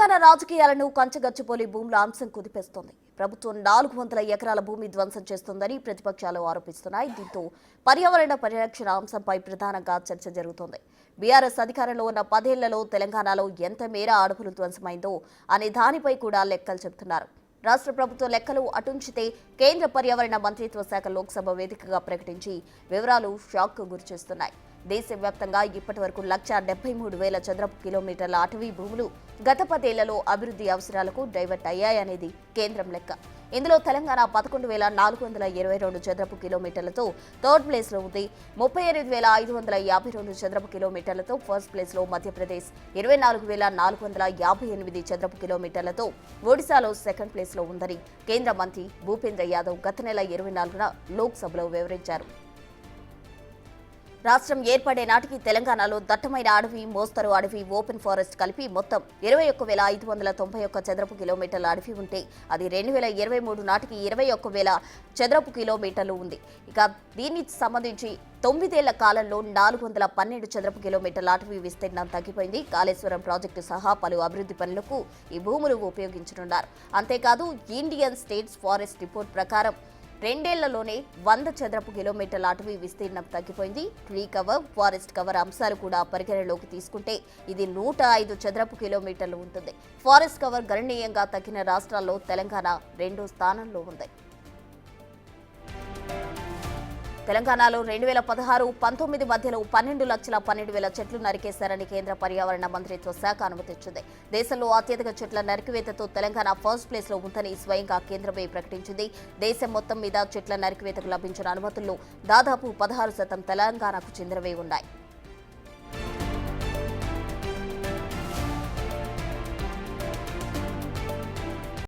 తెలంగాణ రాజకీయాలను కంచగచ్చిపోలి భూముల అంశం కుదిపేస్తోంది. ప్రభుత్వం 400 ఎకరాల భూమి ధ్వంసం చేస్తోందని ప్రతిపక్షాలు ఆరోపిస్తున్నాయి. దీంతో పర్యావరణ పరిరక్షణ అంశంపై ప్రధానంగా చర్చ జరుగుతోంది. బీఆర్ఎస్ అధికారంలో ఉన్న 10 ఏళ్లలో తెలంగాణలో ఎంత మేర అడవులు ధ్వంసమైందో అనే దానిపై కూడా లెక్కలు చెబుతున్నారు. రాష్ట్ర ప్రభుత్వ లెక్కలు అటుంచితే కేంద్ర పర్యావరణ మంత్రిత్వ శాఖ లోక్సభ వేదికగా ప్రకటించి వివరాలు షాక్కు గురిచేస్తున్నాయి. దేశవ్యాప్తంగా ఇప్పటి వరకు 1,73,000 చదరపు కిలోమీటర్ల అటవీ భూములు గత 10 ఏళ్లలో అభివృద్ధి అవసరాలకు డైవర్ట్ అయ్యాయనేది కేంద్రం లెక్క. ఇందులో తెలంగాణ 11,422 చదరపు కిలోమీటర్లతో థర్డ్ ప్లేస్లో ఉంది. 38,552 చదరపు కిలోమీటర్లతో ఫస్ట్ ప్లేస్లో మధ్యప్రదేశ్, 24,458 చదరపు కిలోమీటర్లతో ఒడిశాలో సెకండ్ ప్లేస్లో ఉందని కేంద్ర మంత్రి భూపేంద్ర యాదవ్ గత నెల 24న లోక్సభలో వివరించారు. రాష్ట్రం ఏర్పడే నాటికి తెలంగాణలో దట్టమైన అడవి, మోస్తరు అడవి, ఓపెన్ ఫారెస్ట్ కలిపి మొత్తం 21,591 చదరపు కిలోమీటర్ల అడవి ఉంటే అది 2023 నాటికి 21,000 చదరపు కిలోమీటర్లు ఉంది. ఇక దీనికి సంబంధించి 9 ఏళ్ల కాలంలో 412 చదరపు కిలోమీటర్ల అటవీ విస్తీర్ణం తగ్గిపోయింది. కాళేశ్వరం ప్రాజెక్టు సహా పలు అభివృద్ధి పనులకు ఈ భూములు ఉపయోగించనున్నారు. అంతేకాదు ఇండియన్ స్టేట్స్ ఫారెస్ట్ రిపోర్ట్ ప్రకారం 2 ఏళ్లలోనే 100 చదరపు కిలోమీటర్ల అటవీ విస్తీర్ణం తగ్గిపోయింది. ట్రీ కవర్, ఫారెస్ట్ కవర్ అంశాలు కూడా పరిగణలోకి తీసుకుంటే ఇది 105 చదరపు కిలోమీటర్లు ఉంటుంది. ఫారెస్ట్ కవర్ గణనీయంగా తగ్గిన రాష్ట్రాల్లో తెలంగాణ 2వ స్థానంలో ఉంది. తెలంగాణలో 2016-19 మధ్యలో 12,12,000 చెట్లు నరికేశారని కేంద్ర పర్యావరణ మంత్రిత్వ శాఖ అనుమతించింది. దేశంలో అత్యధిక చెట్ల నరికివేతతో తెలంగాణ ఫస్ట్ ప్లేస్లో ఉందని స్వయంగా కేంద్రమే ప్రకటించింది. దేశం మొత్తం మీద చెట్ల నరికివేతకు లభించిన అనుమతుల్లో దాదాపు 16% తెలంగాణకు చెందినవే ఉన్నాయి.